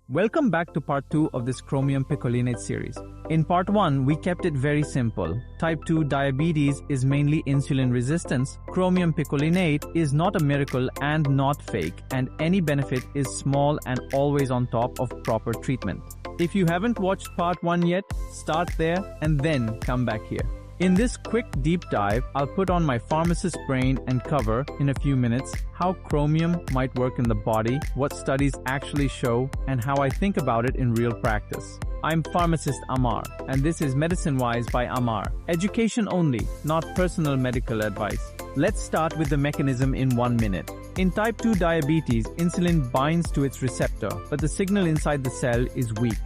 Welcome back to part 2 of this Chromium Picolinate series. In part 1, we kept it very simple. Type 2 diabetes is mainly insulin resistance. Chromium Picolinate is not a miracle and not fake, and any benefit is small and always on top of proper treatment. If you haven't watched part 1 yet, start there and then come back here. In this quick deep dive, I'll put on my pharmacist brain and cover, in a few minutes, how chromium might work in the body, what studies actually show, and how I think about it in real practice. I'm pharmacist Ammar, and this is Medicine Wise by Ammar. Education only, not personal medical advice. Let's start with the mechanism in 1 minute. In type 2 diabetes, insulin binds to its receptor, but the signal inside the cell is weak.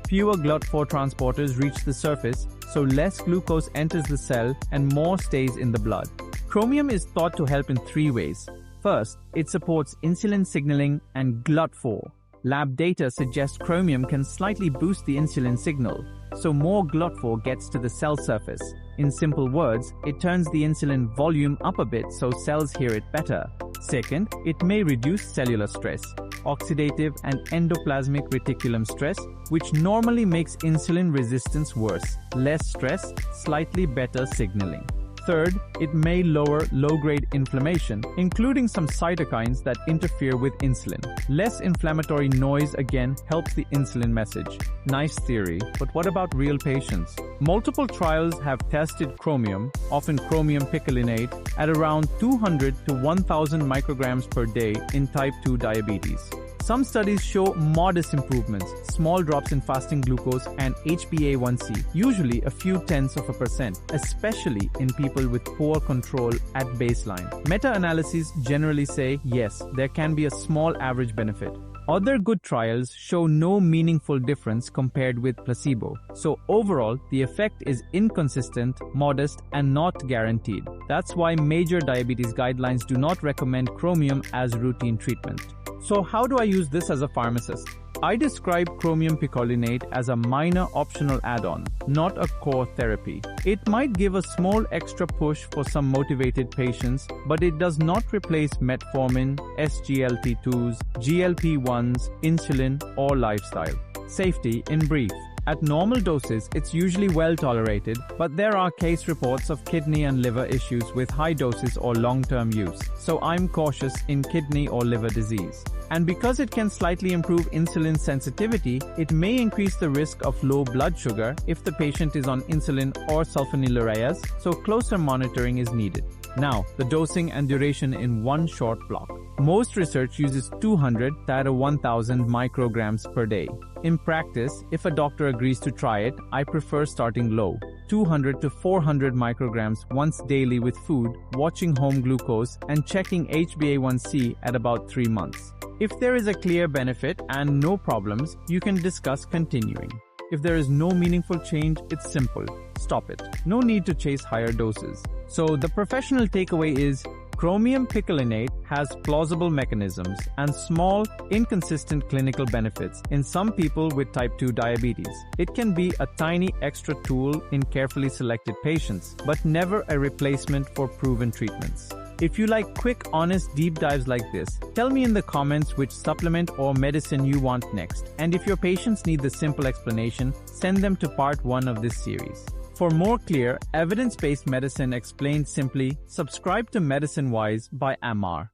Fewer GLUT4 transporters reach the surface, so less glucose enters the cell and more stays in the blood. Chromium is thought to help in 3 ways. First, it supports insulin signaling and GLUT4. Lab data suggest chromium can slightly boost the insulin signal, so more GLUT4 gets to the cell surface. In simple words, it turns the insulin volume up a bit so cells hear it better. Second, it may reduce cellular stress, oxidative and endoplasmic reticulum stress, which normally makes insulin resistance worse. Less stress, slightly better signaling. Third, it may lower low-grade inflammation, including some cytokines that interfere with insulin. Less inflammatory noise again helps the insulin message. Nice theory, but what about real patients? Multiple trials have tested chromium, often chromium picolinate, at around 200 to 1000 micrograms per day in type 2 diabetes. Some studies show modest improvements, small drops in fasting glucose and HbA1c, usually a few tenths of a percent, especially in people with poor control at baseline. Meta-analyses generally say, yes, there can be a small average benefit. Other good trials show no meaningful difference compared with placebo. So overall, the effect is inconsistent, modest, and not guaranteed. That's why major diabetes guidelines do not recommend chromium as routine treatment. So how do I use this as a pharmacist? I describe chromium picolinate as a minor optional add-on, not a core therapy. It might give a small extra push for some motivated patients, but it does not replace metformin, SGLT2s, GLP-1s, insulin, or lifestyle. Safety in brief. At normal doses, it's usually well tolerated, but there are case reports of kidney and liver issues with high doses or long-term use, so I'm cautious in kidney or liver disease. And because it can slightly improve insulin sensitivity, it may increase the risk of low blood sugar if the patient is on insulin or sulfonylureas, so closer monitoring is needed. Now, the dosing and duration in one short block. Most research uses 200 to 1000 micrograms per day. In practice, if a doctor agrees to try it, I prefer starting low, 200 to 400 micrograms once daily with food, watching home glucose, and checking HbA1c at about 3 months. If there is a clear benefit and no problems, you can discuss continuing. If there is no meaningful change, it's simple. Stop it. No need to chase higher doses. So the professional takeaway is, chromium picolinate has plausible mechanisms and small, inconsistent clinical benefits in some people with type 2 diabetes. It can be a tiny extra tool in carefully selected patients, but never a replacement for proven treatments. If you like quick, honest deep dives like this, tell me in the comments which supplement or medicine you want next. And if your patients need the simple explanation, send them to part 1 of this series. For more clear, evidence-based medicine explained simply, subscribe to Medicine Wise by Ammar.